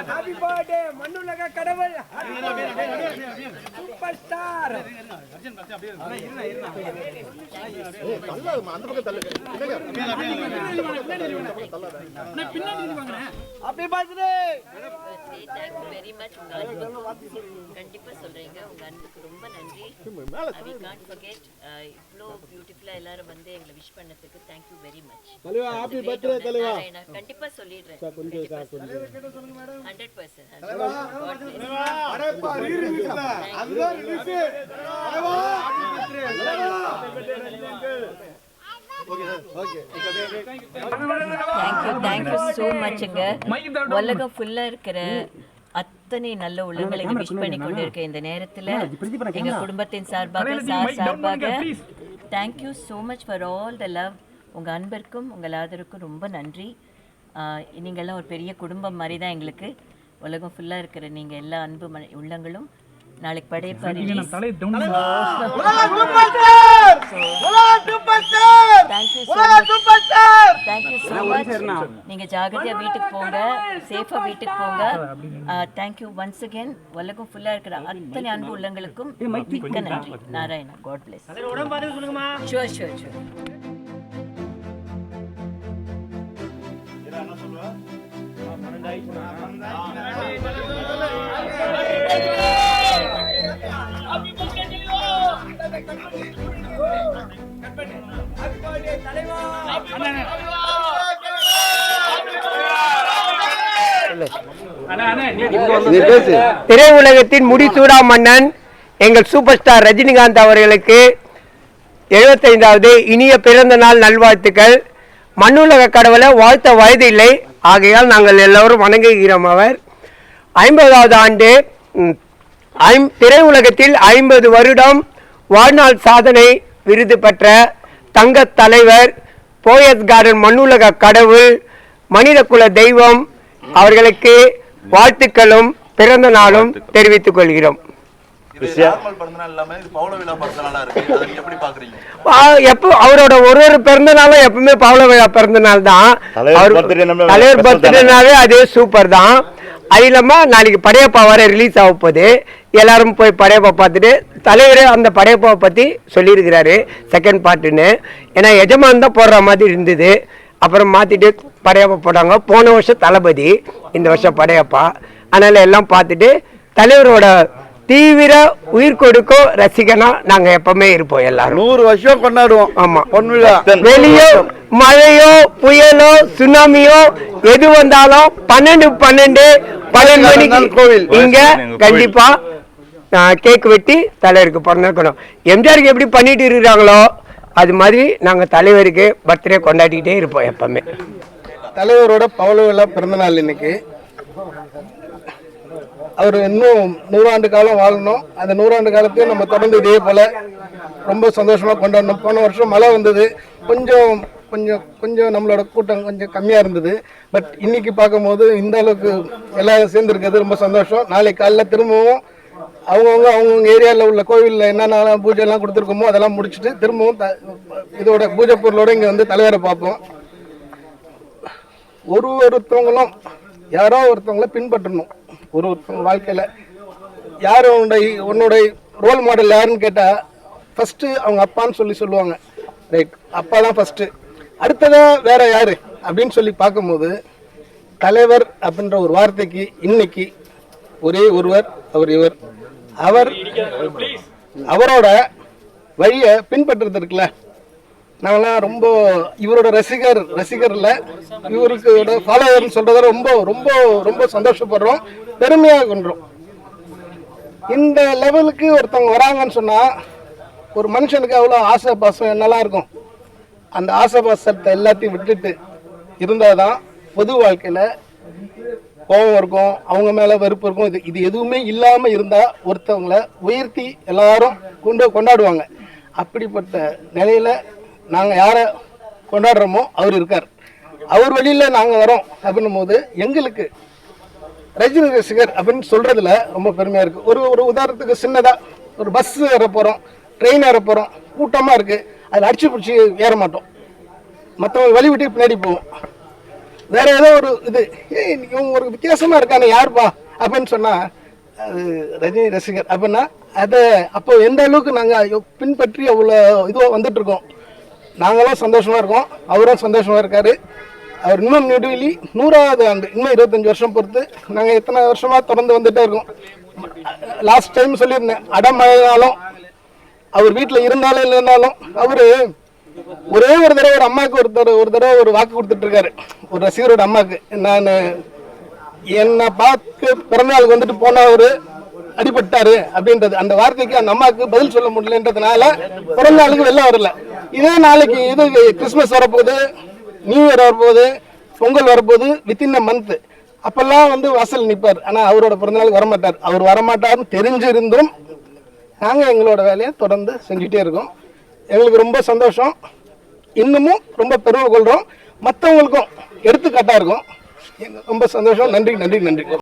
Happy birthday மண்ணுலக கடவுள் super star. Happy birthday. Thank you very much. கண்டிப்பா சொல்றீங்க, உங்க அன்புக்கு ரொம்ப நன்றி. we can't forget இவ்ளோ பியூட்டிஃபுல்லா எல்லாரும் வந்து எங்களை விஷ் பண்ணதுக்கு தேங்க் யூ வெரி மச். தலைவா ஹாப்பி பர்த்டே தலைவா. நான் கண்டிப்பா சொல்லிடுறேன். கொஞ்சம் சொல்லுங்க மேடம். 100% அரேப்பா ரிலீஸ் அதுதான் ரிலீஸ். தலைவா தேங்க் யூ so muchங்க. உலகம் ஃபுல்லா இருக்கிற அத்தனை நல்ல உள்ளங்களை விஷ் பண்ணி கொண்டு இருக்க இந்த நேரத்துல எங்க குடும்பத்தின் சார்பாக thank you so much for all the love. உங்க அன்பிற்கும் உங்கள் ஆதரவுக்கும் ரொம்ப நன்றி. நீங்கள்லாம் ஒரு பெரிய குடும்பம் மாதிரி தான் எங்களுக்கு. உலகம் ஃபுல்லா இருக்கிற நீங்க எல்லா அன்பு உள்ளங்களும் நாளைக்கு Padayappa release. Thank you so much. நீங்க ஜாகிரதையா வீட்டுக்கு போங்க, சேஃபா வீட்டுக்கு போங்க. Thank you once again. உலகம் ஃபுல்லா இருக்கிற அத்தனை அன்பு உள்ளங்களுக்கும் மிக்க நன்றி. Narayana, God bless. Sure. திரையுலகத்தின் முடிசூடா மன்னன் எங்கள் சூப்பர் ஸ்டார் ரஜினிகாந்த் அவர்களுக்கு 75வது இனிய பிறந்த நாள் நல்வாழ்த்துக்கள். மண்ணுலக கடவுளை வாழ்த்த வயது இல்லை, ஆகையால் நாங்கள் எல்லோரும் வணங்குகிறோம். அவர் 50வது ஆண்டு திரையுலகத்தில் 50 வருடம் வாழ்நாள் சாதனை விருது பெற்ற தங்க தலைவர், போயஸ் கார்டன் மண்ணுலக கடவுள், மனித குல தெய்வம் அவர்களுக்கு வாழ்த்துக்களும் பிறந்த நாளும் தெரிவித்துக் கொள்கிறோம். எப்போ அவரோட ஒரு பிறந்த நாளும் எப்பவுமே பவள விழா பிறந்த நாள் தான். தலைவர் பர்த்டேனாவே அதே சூப்பர் தான். அது இல்லாம நாளைக்கு படையப்பா வர ரிலீஸ் ஆக போகுது. எல்லாரும் போய் படையப்பா பார்த்துட்டு தலைவர் அந்த படையப்பாவை பத்தி சொல்லியிருக்கிறாரு செகண்ட் பார்ட்டுன்னு. ஏன்னா எஜமான் தான் போடுற மாதிரி இருந்தது, அப்புறம் மாத்திட்டு படையப்பா போட்டாங்க. போன வருஷம் தளபதி, இந்த வருஷம் படையப்பா. அதனால எல்லாம் பார்த்துட்டு தலைவரோட தீவிர உயிர் கொடுக்கும் ரசிகனா நாங்க எப்பவுமே இருப்போம். எல்லாரும் 100 வருஷம் கொண்டாடுவோம். ஆமா, வெளியோ மழையோ புயலோ சுனாமியோ எது வந்தாலும் 12 மணிக்கு கோவில் இங்க கண்டிப்பா கேக் வெட்டி தலைவருக்கு பிறந்திருக்கணும். எம்ஜிஆருக்கு எப்படி பண்ணிட்டு இருக்கிறாங்களோ அது மாதிரி நாங்க தலைவருக்கு பர்த்டே கொண்டாடிக்கிட்டே இருப்போம் எப்பவுமே. தலைவரோட பவள விழா பிறந்த நாள் இன்னைக்கு. அவர் இன்னும் 100 ஆண்டு காலம் வாழணும். அந்த 100 ஆண்டு காலத்தையும் நம்ம தொடர்ந்து இதே போல ரொம்ப சந்தோஷமா கொண்டாடணும். போன வருஷம் மழை வந்தது, கொஞ்சம் நம்மளோட கூட்டம் கொஞ்சம் கம்மியா இருந்தது. பட் இன்னைக்கு பார்க்கும்போது இந்த அளவுக்கு எல்லாரும் சேர்ந்துருக்கிறது ரொம்ப சந்தோஷம். நாளைக்கு காலைல திரும்பவும் அவங்கவுங்க ஏரியாவில் உள்ள கோவிலில் என்னென்ன பூஜை எல்லாம் கொடுத்துருக்கோமோ அதெல்லாம் முடிச்சுட்டு திரும்பவும் இதோட பூஜை பொருளோட இங்கே வந்து தலைவரை பார்ப்போம். ஒருத்தவங்களும் யாரோ ஒருத்தவங்களை பின்பற்றணும். ஒருத்தவங்க வாழ்க்கையில யார் உன்னோட ரோல் மாடல் யாருன்னு கேட்டா ஃபர்ஸ்ட் அவங்க அப்பான்னு சொல்லுவாங்க. ரைட், அப்பா தான் ஃபர்ஸ்ட். அடுத்ததா வேற யாரு அப்படின்னு சொல்லி பார்க்கும்போது தலைவர் அப்படின்ற ஒரு வார்த்தைக்கு இன்னைக்கு ஒரே ஒருவர், அவரோட வழியை பின்பற்றுறது இருக்குல்ல. நாங்களாம் ரொம்ப இவரோட ரசிகர்ல இவருக்கு ஃபாலோவர்னு சொல்றத ரொம்ப ரொம்ப ரொம்ப சந்தோஷப்படுறோம், பெருமையாக கொண்டோம். இந்த லெவலுக்கு ஒருத்தவங்க வராங்கன்னு சொன்னா ஒரு மனுஷனுக்கு அவ்வளோ ஆசை பாசம் என்னெல்லாம் இருக்கும். அந்த ஆசை பாசத்தை எல்லாத்தையும் விட்டுட்டு இருந்தாதான் பொது வாழ்க்கையில கோபம் இருக்கும், அவங்க மேல வெறுப்பு இருக்கும். இது எதுவுமே இல்லாம இருந்தா ஒருத்தவங்களை உயர்த்தி எல்லாரும் கொண்டாடுவாங்க. அப்படிப்பட்ட நிலையில நாங்க யாரை கொண்டாடுறோமோ அவர் இருக்கார். அவர் வழியில நாங்க வரோம் அப்படின்னும் போது எங்களுக்கு ரஜினி ரசிகர் அப்படின்னு சொல்றதுல ரொம்ப பெருமையா இருக்கு. ஒரு உதாரணத்துக்கு சின்னதா ஒரு பஸ் ஏற போறோம், ட்ரெயின் ஏற போறோம், கூட்டமா இருக்கு, அதில் அடிச்சு பிடிச்சி ஏற மாட்டோம். மற்றவங்க வழி விட்டு பின்னாடி போவோம். வேற ஏதோ ஒரு இது இவங்க ஒரு வித்தியாசமா இருக்கானே யாருப்பா அப்படின்னு சொன்னா அது ரஜினி ரசிகர் அப்படின்னா அதை அப்போ எந்த அளவுக்கு நாங்கள் பின்பற்றி அவ்வளோ இதுவாக வந்துட்டு இருக்கோம். நாங்களும் சந்தோஷமா இருக்கோம், அவரும் சந்தோஷமா இருக்காரு. அவர் இன்னும் நெடுவெளி 100வது ஆண்டு, இன்னும் 25 வருஷம் பொறுத்து நாங்கள் எத்தனை வருஷமா தொடர்ந்து வந்துட்டே இருக்கோம். லாஸ்ட் டைம் சொல்லியிருந்தேன், அடமழைனாலும் அவர் வீட்டில் இருந்தாலும் இல்லைனாலும் அவரு ஒரே ஒரு தடவை ஒரு அம்மாவுக்கு ஒரு தடவை ஒரு வாக்கு கொடுத்துட்டு இருக்காரு. ஒரு ரசிகரோட அம்மாவுக்கு, நான் என்னை பார்த்து பிறந்தநாளுக்கு வந்துட்டு போனவர் அடிபட்டாரு அப்படின்றது அந்த வார்த்தைக்கு அந்த அம்மாவுக்கு பதில் சொல்ல முடியலன்றதுனால பிறந்தநாளுக்கு வெளில வரல. இதே நாளைக்கு இது கிறிஸ்மஸ் வரப்போகுது, நியூ இயர் வரப்போகுது, பொங்கல் வரப்போகுது, வித்தின் அ மந்த் அப்பெல்லாம் வந்து வாசல் நிற்பார். ஆனால் அவரோட பிறந்தநாளுக்கு வரமாட்டார். அவர் வரமாட்டார்னு தெரிஞ்சிருந்தும் நாங்கள் எங்களோட வேலையை தொடர்ந்து செஞ்சுட்டே இருக்கோம். எங்களுக்கு ரொம்ப சந்தோஷம், இன்னமும் ரொம்ப பெருமை கொள்கிறோம், மற்றவங்களுக்கும் எடுத்துக்காட்டாக இருக்கும். ரொம்ப சந்தோஷம். நன்றி நன்றி நன்றி.